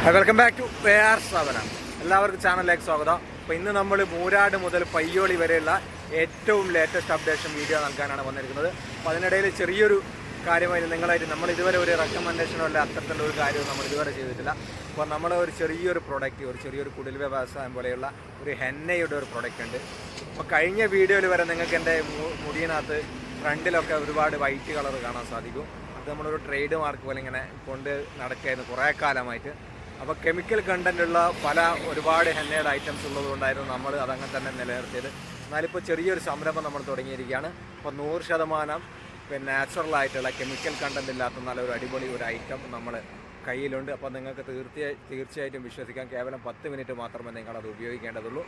Welcome back to AR സ്ഥാപന. എല്ലാവർക്കും ചാനലിലേക്ക് സ്വാഗതം. അപ്പോൾ ഇന്ന് നമ്മൾ മൂരാട് മുതൽ പയ്യോളി വരെയുള്ള ഏറ്റവും ലേറ്റസ്റ്റ് അപ്ഡേഷൻ വീഡിയോ നൽകാനാണ് വന്നിരിക്കുന്നത്. അപ്പോൾ അതിനിടയിൽ ചെറിയൊരു കാര്യമായിട്ട് നിങ്ങളായിട്ട് നമ്മൾ ഇതുവരെ ഒരു റെക്കമെൻഡേഷനോ അല്ല അത്തരത്തിലുള്ള ഒരു കാര്യവും നമ്മൾ ഇതുവരെ ചെയ്തിട്ടില്ല. അപ്പോൾ നമ്മൾ ഒരു ചെറിയൊരു പ്രൊഡക്റ്റ്, ഒരു ചെറിയൊരു കുടിൽ വ്യവസായം പോലെയുള്ള ഒരു ഹെന്നയുടെ ഒരു പ്രൊഡക്റ്റ് ഉണ്ട്. അപ്പോൾ കഴിഞ്ഞ വീഡിയോയിൽ വരെ നിങ്ങൾക്ക് എൻ്റെ മുടിയിനകത്ത് ഫ്രണ്ടിലൊക്കെ ഒരുപാട് വൈറ്റ് കളർ കാണാൻ സാധിക്കും. അത് നമ്മളൊരു ട്രേഡ് മാർക്ക് പോലെ ഇങ്ങനെ കൊണ്ട് നടക്കുകയായിരുന്നു കുറേ കാലമായിട്ട്. അപ്പോൾ കെമിക്കൽ കണ്ടൻറ്റുള്ള ഒരുപാട് ഹെന്നയുടെ ഐറ്റംസ് ഉള്ളതുകൊണ്ടായിരുന്നു നമ്മൾ അതങ്ങനെ തന്നെ നിലനിർത്തിയത്. എന്നാലിപ്പോൾ ചെറിയൊരു സംരംഭം നമ്മൾ തുടങ്ങിയിരിക്കുകയാണ്. അപ്പോൾ 100% നാച്ചുറലായിട്ടുള്ള കെമിക്കൽ കണ്ടൻറ്റ് ഇല്ലാത്ത നല്ലൊരു അടിപൊളി ഒരു ഐറ്റം നമ്മൾ കയ്യിലുണ്ട്. അപ്പോൾ നിങ്ങൾക്ക് തീർച്ചയായിട്ടും വിശ്വസിക്കാം. കേവലം 10 മിനിറ്റ് മാത്രമേ നിങ്ങളത് ഉപയോഗിക്കേണ്ടതുള്ളൂ.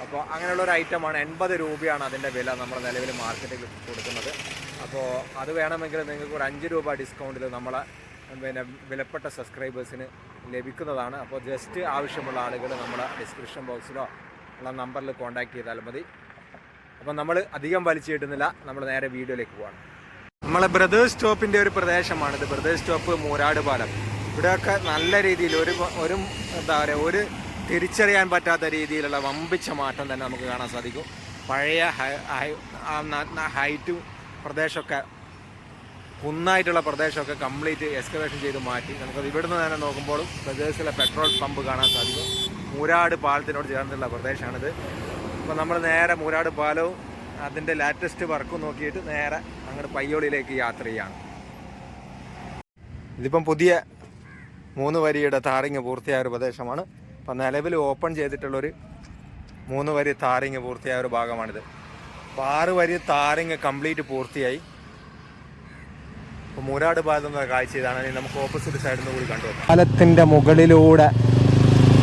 അപ്പോൾ അങ്ങനെയുള്ള ഒരു ഐറ്റമാണ്. 80 രൂപയാണ് അതിൻ്റെ വില നമ്മൾ നിലവിൽ മാർക്കറ്റിൽ കൊടുക്കുന്നത്. അപ്പോൾ അത് വേണമെങ്കിൽ നിങ്ങൾക്ക് ഒരു 5 രൂപ ഡിസ്കൗണ്ടിൽ നമ്മളെ വിലപ്പെട്ട സബ്സ്ക്രൈബേഴ്സിന് ലഭിക്കുന്നതാണ്. അപ്പോൾ ജസ്റ്റ് ആവശ്യമുള്ള ആളുകൾ നമ്മുടെ ഡിസ്ക്രിപ്ഷൻ ബോക്സിലോ ഉള്ള നമ്പറിൽ കോൺടാക്ട് ചെയ്താൽ മതി. അപ്പോൾ നമ്മൾ അധികം വലിച്ചു കിട്ടുന്നില്ല, നമ്മൾ നേരെ വീഡിയോയിലേക്ക് പോകാം. നമ്മളെ ബ്രദേഴ്സ് സ്റ്റോപ്പിൻ്റെ ഒരു പ്രദേശമാണിത്. ബ്രദേഴ്സ് സ്റ്റോപ്പ് മൂരാട് പാലം. ഇവിടെയൊക്കെ നല്ല രീതിയിൽ എന്താ പറയുക, ഒരു തിരിച്ചറിയാൻ പറ്റാത്ത രീതിയിലുള്ള വമ്പിച്ച മാറ്റം തന്നെ നമുക്ക് കാണാൻ സാധിക്കും. പഴയ ഹൈറ്റും പ്രദേശമൊക്കെ കുന്നായിട്ടുള്ള പ്രദേശമൊക്കെ കംപ്ലീറ്റ് എക്സ്കവേഷൻ ചെയ്ത് മാറ്റി. നമുക്കത് ഇവിടുന്ന് തന്നെ നോക്കുമ്പോഴും ബ്രദേഴ്സിലെ പെട്രോൾ പമ്പ് കാണാൻ സാധിക്കും. മൂരാട് പാലത്തിനോട് ചേർന്നുള്ള പ്രദേശമാണിത്. അപ്പോൾ നമ്മൾ നേരെ മൂരാട് പാലവും അതിൻ്റെ ലാറ്റസ്റ്റ് വർക്കും നോക്കിയിട്ട് നേരെ അങ്ങോട്ട് പയ്യോളിയിലേക്ക് യാത്ര ചെയ്യാണ്. ഇതിപ്പം പുതിയ 3 വരിയുടെ താറിങ് പൂർത്തിയായ ഒരു പ്രദേശമാണ്. അപ്പം നിലവിൽ ഓപ്പൺ ചെയ്തിട്ടുള്ളൊരു 3 വരി താറിങ് പൂർത്തിയായ ഒരു ഭാഗമാണിത്. അപ്പോൾ 6 വരി താറിങ് കംപ്ലീറ്റ് പൂർത്തിയായി. അപ്പോൾ മൂരാട് പാലം എന്ന കാഴ്ച ഇതാണ്. നമുക്ക് ഓപ്പോസിറ്റ് സൈഡിൽ നിന്ന് കൂടി കണ്ടുപോകാം. പാലത്തിൻ്റെ മുകളിലൂടെ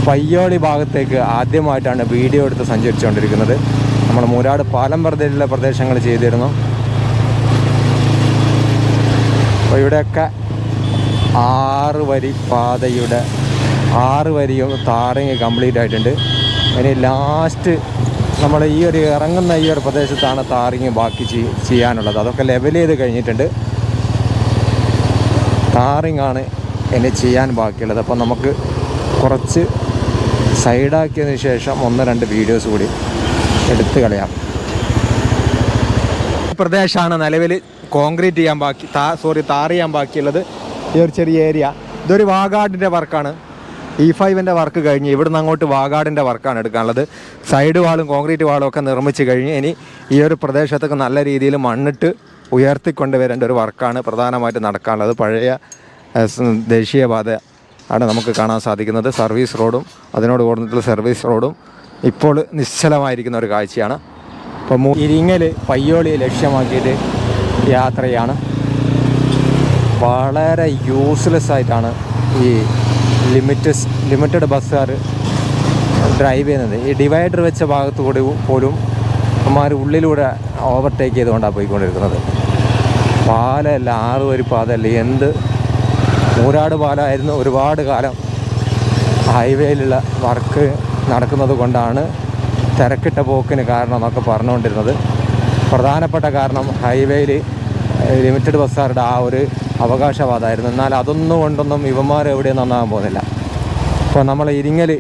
പയ്യോളി ഭാഗത്തേക്ക് ആദ്യമായിട്ടാണ് വീഡിയോ എടുത്ത് സഞ്ചരിച്ചുകൊണ്ടിരിക്കുന്നത്. നമ്മൾ മൂരാട് പാലം പരിധിയിലുള്ള പ്രദേശങ്ങൾ ചെയ്തിരുന്നു. അപ്പോൾ ഇവിടെയൊക്കെ 6 വരി പാതയുടെ 6 വരിയും താറിങ് കംപ്ലീറ്റ് ആയിട്ടുണ്ട്. ഇനി ലാസ്റ്റ് നമ്മൾ ഈ ഒരു ഇറങ്ങുന്ന ഈ ഒരു പ്രദേശത്താണ് താറിങ് ബാക്കി ചെയ്യാനുള്ളത്. അതൊക്കെ ലെവൽ ചെയ്ത് കഴിഞ്ഞിട്ടുണ്ട്. താറിങ് ആണ് ഇനി ചെയ്യാൻ ബാക്കിയുള്ളത്. അപ്പോൾ നമുക്ക് കുറച്ച് സൈഡാക്കിയതിന് ശേഷം 1-2 വീഡിയോസ് കൂടി എടുത്ത് കളയാം. ഈ പ്രദേശമാണ് നിലവിൽ കോൺക്രീറ്റ് ചെയ്യാൻ താർ ചെയ്യാൻ ബാക്കിയുള്ളത്. ഈ ഒരു ചെറിയ ഏരിയ, ഇതൊരു വാഗാർഡിൻ്റെ വർക്കാണ്. E5ൻ്റെ വർക്ക് കഴിഞ്ഞ് ഇവിടുന്ന് അങ്ങോട്ട് വാഗാർഡിൻ്റെ വർക്കാണ് എടുക്കാനുള്ളത്. സൈഡ് വാളും കോൺക്രീറ്റ് വാളും ഒക്കെ നിർമ്മിച്ച് കഴിഞ്ഞ് ഇനി ഈ ഒരു പ്രദേശത്തൊക്കെ നല്ല രീതിയിൽ മണ്ണിട്ട് ഉയർത്തിക്കൊണ്ട് വരേണ്ട ഒരു വർക്കാണ് പ്രധാനമായിട്ട് നടക്കാനുള്ളത്. പഴയ ദേശീയപാത ആണ് നമുക്ക് കാണാൻ സാധിക്കുന്നത്. സർവീസ് റോഡും അതിനോട് കൂടിയിട്ടുള്ള സർവീസ് റോഡും ഇപ്പോൾ നിശ്ചലമായിരിക്കുന്ന ഒരു കാഴ്ചയാണ്. അപ്പോൾ ഇരിങ്ങൽ പയ്യോളി ലക്ഷ്യമാക്കിയിട്ട് യാത്രയാണ്. വളരെ യൂസ്ലെസ് ആയിട്ടാണ് ഈ ലിമിറ്റഡ് ബസ്സുകാർ ഡ്രൈവ് ചെയ്യുന്നത്. ഈ ഡിവൈഡർ വെച്ച ഭാഗത്തു കൂടി പോലും അമ്മമാർ ഉള്ളിലൂടെ ഓവർടേക്ക് ചെയ്തുകൊണ്ടാണ് പോയിക്കൊണ്ടിരിക്കുന്നത്. പാലമല്ല, 6 വരി പാതമല്ല, എന്ത് മൂരാട് പാലമായിരുന്നു. ഒരുപാട് കാലം ഹൈവേയിലുള്ള വർക്ക് നടക്കുന്നത് കൊണ്ടാണ് തിരക്കിട്ട പോക്കിന് കാരണം എന്നൊക്കെ പറഞ്ഞുകൊണ്ടിരുന്നത്. പ്രധാനപ്പെട്ട കാരണം ഹൈവേയിൽ ലിമിറ്റഡ് ബസ്സുകാരുടെ ആ ഒരു അവകാശവാദമായിരുന്നു. എന്നാൽ അതൊന്നും കൊണ്ടൊന്നും ഇവന്മാർ എവിടെയും നന്നാകാൻ പോകുന്നില്ല. ഇപ്പോൾ നമ്മൾ ഇരിങ്ങൽ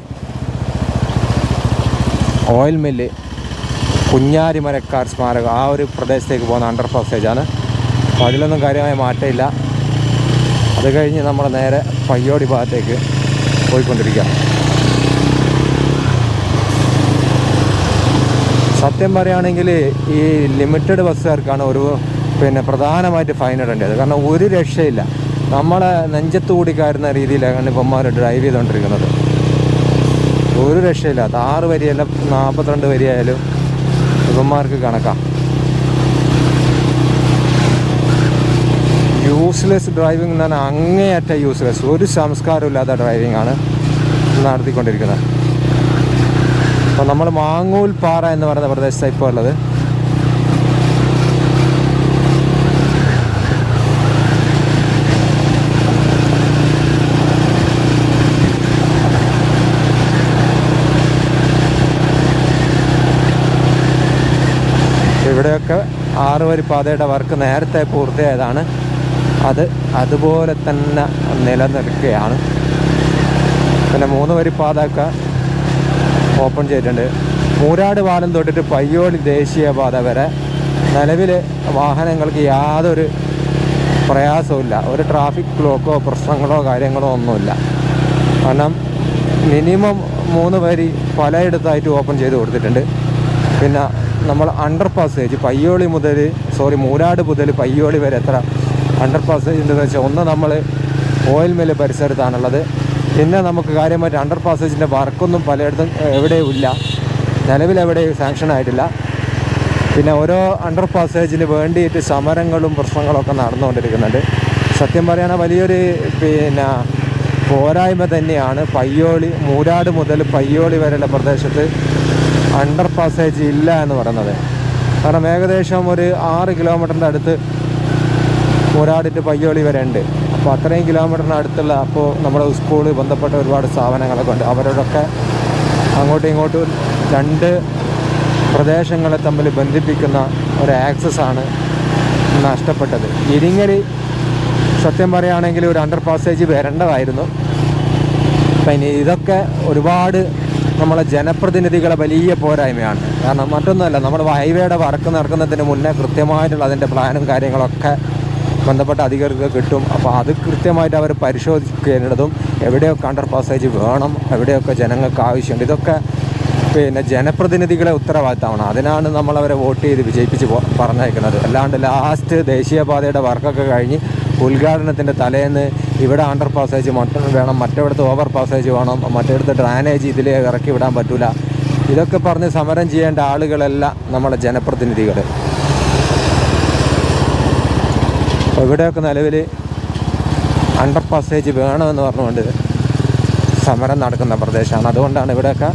ഓയിൽ മില്ല് കുഞ്ഞാരിമരക്കാർ സ്മാരകം ആ ഒരു പ്രദേശത്തേക്ക് പോകുന്ന അണ്ടർ പാസേജാണ്. അപ്പോൾ അതിലൊന്നും കാര്യമായ മാറ്റമില്ല. അത് കഴിഞ്ഞ് നമ്മൾ നേരെ പയ്യോളി ഭാഗത്തേക്ക് പോയിക്കൊണ്ടിരിക്കുക. സത്യം പറയുകയാണെങ്കിൽ ഈ ലിമിറ്റഡ് ബസ്സുകാർക്കാണ് പ്രധാനമായിട്ട് ഫൈൻ ഇടേണ്ടത്. കാരണം ഒരു രക്ഷയില്ല. നമ്മളെ നെഞ്ചത്ത് കൂടി കയറുന്ന രീതിയിലാണ് ഇപ്പന്മാർ ഡ്രൈവ് ചെയ്തുകൊണ്ടിരിക്കുന്നത്. ഒരു രക്ഷയില്ല. 6 വരിയല്ല 42 വരിയായാലും ഇവന്മാർക്ക് കണക്കാം. യൂസ്ലെസ് ഡ്രൈവിംഗ് എന്ന് പറഞ്ഞാൽ അങ്ങേയറ്റ യൂസ്ലെസ്. ഒരു സംസ്കാരമില്ലാത്ത ഡ്രൈവിംഗ് ആണ് നടത്തിക്കൊണ്ടിരിക്കുന്നത്. അപ്പോൾ നമ്മൾ മാങ്ങൂൽ പാറ എന്ന് പറയുന്ന പ്രദേശത്താണ് ഇപ്പോൾ ഉള്ളത്. ഇവിടെയൊക്കെ 6 വരി പാതയുടെ വർക്ക് നേരത്തെ പൂർത്തിയായതാണ്. അതുപോലെ തന്നെ നിലനിൽക്കുകയാണ്. പിന്നെ 3 വരി പാതയൊക്കെ ഓപ്പൺ ചെയ്തിട്ടുണ്ട്. മൂരാട് പാലം തൊട്ടിട്ട് പയ്യോളി ദേശീയപാത വരെ നിലവിൽ വാഹനങ്ങൾക്ക് യാതൊരു പ്രയാസമില്ല. ഒരു ട്രാഫിക് ബ്ലോക്കോ പ്രശ്നങ്ങളോ കാര്യങ്ങളോ ഒന്നുമില്ല. കാരണം മിനിമം 3 വരി പലയിടത്തായിട്ട് ഓപ്പൺ ചെയ്ത് കൊടുത്തിട്ടുണ്ട്. പിന്നെ നമ്മൾ അണ്ടർ പാസേജ് മൂരാട് മുതൽ പയ്യോളി വരെ എത്ര അണ്ടർ പാസേജ് ഉണ്ടെന്ന് വെച്ചാൽ, ഒന്ന് നമ്മൾ ഓയിൽ മില്ല് പരിസരത്താണുള്ളത്. പിന്നെ നമുക്ക് കാര്യമായിട്ട് അണ്ടർ പാസേജിൻ്റെ വർക്കൊന്നും പലയിടത്തും എവിടെയും ഇല്ല, നിലവിലെവിടെയും സാങ്ഷൻ ആയിട്ടില്ല. പിന്നെ ഓരോ അണ്ടർ പാസേജിന് വേണ്ടിയിട്ട് സമരങ്ങളും പ്രശ്നങ്ങളൊക്കെ നടന്നുകൊണ്ടിരിക്കുന്നുണ്ട്. സത്യം പറയുകയാണെങ്കിൽ വലിയൊരു പോരായ്മ തന്നെയാണ് മൂരാട് മുതൽ പയ്യോളി വരെയുള്ള പ്രദേശത്ത് അണ്ടർ പാസേജ് ഇല്ല എന്ന് പറയുന്നത്. കാരണം ഏകദേശം ഒരു 6 കിലോമീറ്ററിൻ്റെ അടുത്ത് മൂരാടിട്ട് പയ്യോളി വരെ ഉണ്ട്. അപ്പോൾ അത്രയും കിലോമീറ്ററിന് അടുത്തുള്ള, അപ്പോൾ നമ്മുടെ സ്കൂള് ബന്ധപ്പെട്ട ഒരുപാട് സ്ഥാപനങ്ങളൊക്കെ ഉണ്ട്. അവരോടൊക്കെ അങ്ങോട്ടും ഇങ്ങോട്ടും 2 പ്രദേശങ്ങളെ തമ്മിൽ ബന്ധിപ്പിക്കുന്ന ഒരു ആക്സസ്സാണ് നഷ്ടപ്പെട്ടത്. ഇരിങ്ങൽ സത്യം പറയുകയാണെങ്കിൽ ഒരു അണ്ടർ പാസേജ് വരേണ്ടതായിരുന്നു. പിന്നെ ഇതൊക്കെ ഒരുപാട് നമ്മളെ ജനപ്രതിനിധികളെ വലിയ പോരായ്മയാണ്. കാരണം മറ്റൊന്നുമല്ല, നമ്മൾ ഹൈവേയുടെ വർക്ക് നടക്കുന്നതിന് മുന്നേ കൃത്യമായിട്ടുള്ള അതിൻ്റെ പ്ലാനും കാര്യങ്ങളൊക്കെ ബന്ധപ്പെട്ട അധികൃതർക്ക് കിട്ടും. അപ്പോൾ അത് കൃത്യമായിട്ട് അവർ പരിശോധിക്കേണ്ടതും, എവിടെയൊക്കെ അണ്ടർ പാസേജ് വേണം, എവിടെയൊക്കെ ജനങ്ങൾക്ക് ആവശ്യമുണ്ട്, ഇതൊക്കെ ജനപ്രതിനിധികളെ ഉത്തരവാദിത്തമാണ്. അതിനാണ് നമ്മളവരെ വോട്ട് ചെയ്ത് വിജയിപ്പിച്ച് പറഞ്ഞയക്കുന്നത്. അല്ലാണ്ട് ലാസ്റ്റ് ദേശീയപാതയുടെ വർക്കൊക്കെ കഴിഞ്ഞ് ഉദ്ഘാടനത്തിൻ്റെ തലേന്ന് ഇവിടെ അണ്ടർ പാസേജ് വേണം, മറ്റിടത്ത് ഓവർ പാസേജ് വേണം, മറ്റിടത്ത് ഡ്രാനേജ് ഇതിൽ ഇറക്കി വിടാൻ പറ്റില്ല, ഇതൊക്കെ പറഞ്ഞ് സമരം ചെയ്യേണ്ട ആളുകളല്ല നമ്മളെ ജനപ്രതിനിധികൾ. ഇവിടെയൊക്കെ നിലവിൽ അണ്ടർ പാസേജ് വേണമെന്ന് പറഞ്ഞുകൊണ്ട് സമരം നടക്കുന്ന പ്രദേശമാണ്. അതുകൊണ്ടാണ് ഇവിടെയൊക്കെ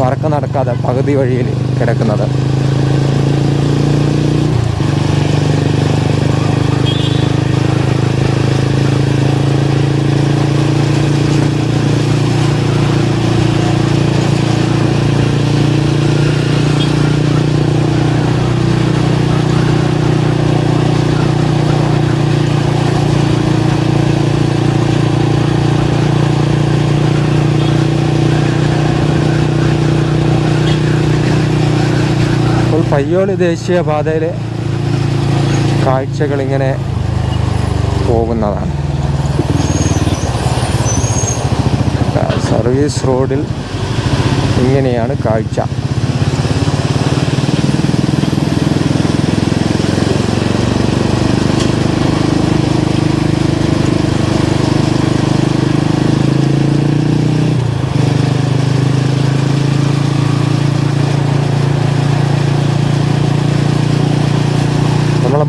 വർക്ക് നടക്കാതെ പകുതി വഴിയിൽ കിടക്കുന്നത്. പയ്യോളി ദേശീയപാതയിലെ കാഴ്ചകളിങ്ങനെ പോകുന്നതാണ്. സർവീസ് റോഡിൽ ഇങ്ങനെയാണ് കാഴ്ച.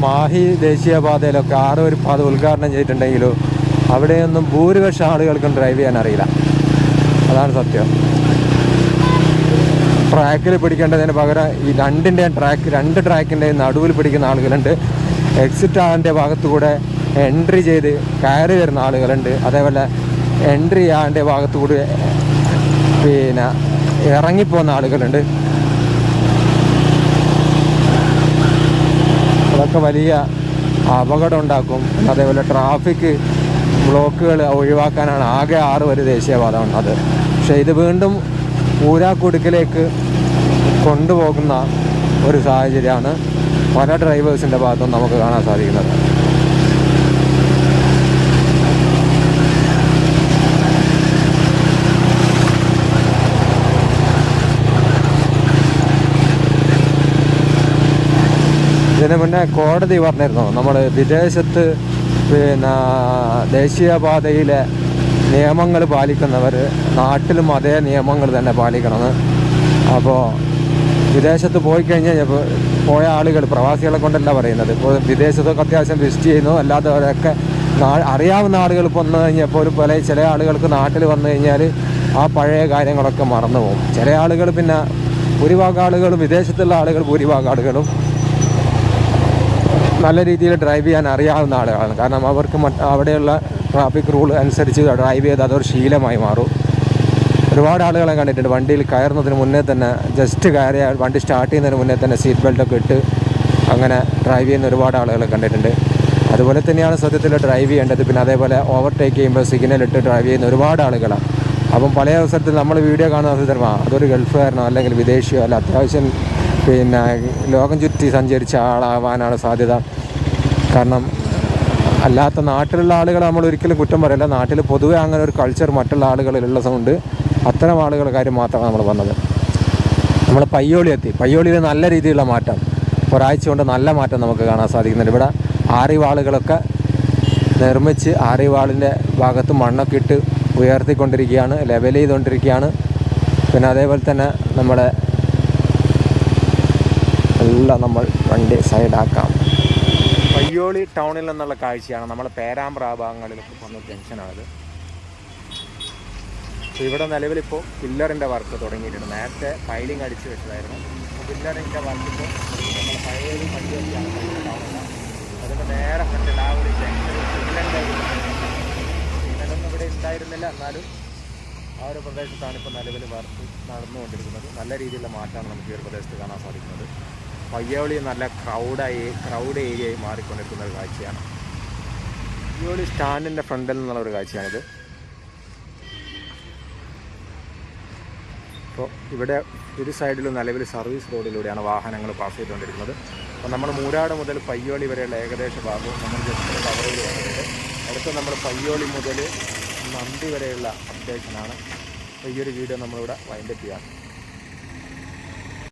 മാഹി ദേശീയപാതയിലൊക്കെ 6 വരി പാത ഉദ്ഘാടനം ചെയ്തിട്ടുണ്ടെങ്കിലും അവിടെയൊന്നും ഭൂരിപക്ഷം ആളുകൾക്കും ഡ്രൈവ് ചെയ്യാൻ അറിയില്ല. അതാണ് സത്യം. ട്രാക്കിൽ പിടിക്കേണ്ടതിന് പകരം ഈ 2 ട്രാക്കിൻ്റെയും നടുവിൽ പിടിക്കുന്ന ആളുകളുണ്ട്. എക്സിറ്റ് ആൻ്റെ ഭാഗത്തുകൂടെ എൻട്രി ചെയ്ത് കയറി വരുന്ന ആളുകളുണ്ട്. അതേപോലെ എൻട്രി ആൻ്റെ ഭാഗത്തുകൂടി ഇറങ്ങിപ്പോകുന്ന ആളുകളുണ്ട്. അതൊക്കെ വലിയ അപകടം ഉണ്ടാക്കും. അതേപോലെ ട്രാഫിക് ബ്ലോക്കുകൾ ഒഴിവാക്കാനാണ് ആകെ 6 വരി ദേശീയപാത ഉള്ളത്. പക്ഷേ ഇത് വീണ്ടും ഊരാക്കുടുക്കിലേക്ക് കൊണ്ടുപോകുന്ന ഒരു സാഹചര്യമാണ് പല ഡ്രൈവേഴ്സിൻ്റെ ഭാഗത്തും നമുക്ക് കാണാൻ സാധിക്കുന്നത്. ഇതിന് മുന്നേ കോടതി പറഞ്ഞിരുന്നു, നമ്മൾ വിദേശത്ത് ദേശീയപാതയിലെ നിയമങ്ങൾ പാലിക്കുന്നവർ നാട്ടിലും അതേ നിയമങ്ങൾ തന്നെ പാലിക്കണമെന്ന്. അപ്പോൾ വിദേശത്ത് പോയി കഴിഞ്ഞാൽ പോയ ആളുകൾ, പ്രവാസികളെ കൊണ്ടല്ല പറയുന്നത്, ഇപ്പോൾ വിദേശത്തൊക്കെ അത്യാവശ്യം വിസിറ്റ് ചെയ്യുന്നു, അല്ലാത്തവരൊക്കെ അറിയാവുന്ന ആളുകൾ വന്നു കഴിഞ്ഞപ്പോൾ ചില ആളുകൾക്ക് നാട്ടിൽ വന്നു കഴിഞ്ഞാൽ ആ പഴയ കാര്യങ്ങളൊക്കെ മറന്നു പോകും. ചില ആളുകൾ, പിന്നെ ഭൂരിഭാഗം ആളുകളും, വിദേശത്തുള്ള ആളുകൾ ഭൂരിഭാഗം ആളുകളും നല്ല രീതിയിൽ ഡ്രൈവ് ചെയ്യാൻ അറിയാവുന്ന ആളുകളാണ്. കാരണം അവർക്ക് അവിടെയുള്ള ട്രാഫിക് റൂൾ അനുസരിച്ച് ഡ്രൈവ് ചെയ്ത് അതൊരു ശീലമായി മാറും. ഒരുപാട് ആളുകളെ കണ്ടിട്ടുണ്ട് വണ്ടിയിൽ കയറുന്നതിന് മുന്നേ തന്നെ, ജസ്റ്റ് കയറിയാൽ വണ്ടി സ്റ്റാർട്ട് ചെയ്യുന്നതിന് മുന്നേ തന്നെ സീറ്റ് ബെൽറ്റൊക്കെ ഇട്ട് അങ്ങനെ ഡ്രൈവ് ചെയ്യുന്ന ഒരുപാട് ആളുകളെ കണ്ടിട്ടുണ്ട്. അതുപോലെ തന്നെയാണ് സത്യത്തിൽ ഡ്രൈവ് ചെയ്യേണ്ടത്. പിന്നെ അതേപോലെ ഓവർടേക്ക് ചെയ്യുമ്പോൾ സിഗ്നലിട്ട് ഡ്രൈവ് ചെയ്യുന്ന ഒരുപാട് ആളുകളാണ്. അപ്പം പല അവസരത്തിൽ നമ്മൾ വീഡിയോ കാണുന്ന അവസരത്തിൽ അതൊരു ഗൾഫുകാരനോ അല്ലെങ്കിൽ വിദേശിയോ അല്ല അത്യാവശ്യം പിന്നെ ലോകം ചുറ്റി സഞ്ചരിച്ച ആളാവാനാണ് സാധ്യത. കാരണം അല്ലാത്ത നാട്ടിലുള്ള ആളുകളെ നമ്മൾ ഒരിക്കലും കുറ്റം പറയില്ല. നാട്ടിൽ പൊതുവെ അങ്ങനെ ഒരു കൾച്ചർ മറ്റുള്ള ആളുകളിലുള്ളതുകൊണ്ട് അത്തരം ആളുകളുടെ കാര്യം മാത്രമാണ് നമ്മൾ പറഞ്ഞത്. നമ്മൾ പയ്യോളി എത്തി. പയ്യോളിയിൽ നല്ല രീതിയിലുള്ള മാറ്റം, ഒരാഴ്ച കൊണ്ട് നല്ല മാറ്റം നമുക്ക് കാണാൻ സാധിക്കുന്നുണ്ട്. ഇവിടെ ആറിവാളുകളൊക്കെ നിർമ്മിച്ച് ആറിവാളിൻ്റെ ഭാഗത്ത് മണ്ണൊക്കെ ഇട്ട് ഉയർത്തിക്കൊണ്ടിരിക്കുകയാണ്, ലെവൽ ചെയ്തുകൊണ്ടിരിക്കുകയാണ്. പിന്നെ അതേപോലെ തന്നെ നമ്മുടെ എല്ലാം നമ്മൾ വണ്ടി സൈഡാക്കാം. പയ്യോളി ടൗണിൽ നിന്നുള്ള കാഴ്ചയാണ്. നമ്മൾ പേരാമ്പ്ര ഭാഗങ്ങളിലൊക്കെ വന്ന ജംഗ്ഷനാണിത്. ഇവിടെ നിലവിലിപ്പോൾ പില്ലറിൻ്റെ വർക്ക് തുടങ്ങിയിട്ടുണ്ട്. നേരത്തെ പൈലിംഗ് അടിച്ച് വെച്ചതായിരുന്നു. അപ്പോൾ പില്ലറിൻ്റെ വർക്ക് ഇപ്പോൾ നമ്മൾ പഴയൊരു പയ്യോളിയാണ് ടൗണില്ല. അതിൻ്റെ നേരെ ഫ്രണ്ടിൽ ആ ഒരു ഇതൊന്നും ഇവിടെ ഉണ്ടായിരുന്നില്ല. എന്നാലും ആ ഒരു പ്രദേശത്താണ് ഇപ്പോൾ നിലവിൽ വർക്ക് നടന്നുകൊണ്ടിരിക്കുന്നത്. നല്ല രീതിയിലുള്ള മാറ്റമാണ് നമുക്ക് ഈ ഒരു പ്രദേശത്ത് കാണാൻ സാധിക്കുന്നത്. പയ്യോളി നല്ല ക്രൗഡ് ഏരിയയായി മാറിക്കൊണ്ടിരിക്കുന്ന ഒരു കാഴ്ചയാണ്. പയ്യോളി സ്റ്റാൻഡിൻ്റെ ഫ്രണ്ടിൽ നിന്നുള്ള ഒരു കാഴ്ചയാണിത്. അപ്പോൾ ഇവിടെ ഇരു സൈഡിലും നിലവിൽ സർവീസ് റോഡിലൂടെയാണ് വാഹനങ്ങൾ പാസ് ചെയ്തുകൊണ്ടിരിക്കുന്നത്. അപ്പോൾ നമ്മൾ മൂരാട് മുതൽ പയ്യോളി വരെയുള്ള ഏകദേശ ഭാഗവും നമ്മൾ ജസ്റ്റ് കവർ ചെയ്ത് വന്നിട്ടുണ്ട്. അടുത്ത നമ്മൾ പയ്യോളി മുതൽ നന്ദി വരെയുള്ള അപ്ഡേഷനാണ്. അപ്പോൾ ഈ ഒരു വീഡിയോ നമ്മളിവിടെ വൈൻഡപ്പ് ചെയ്യാം.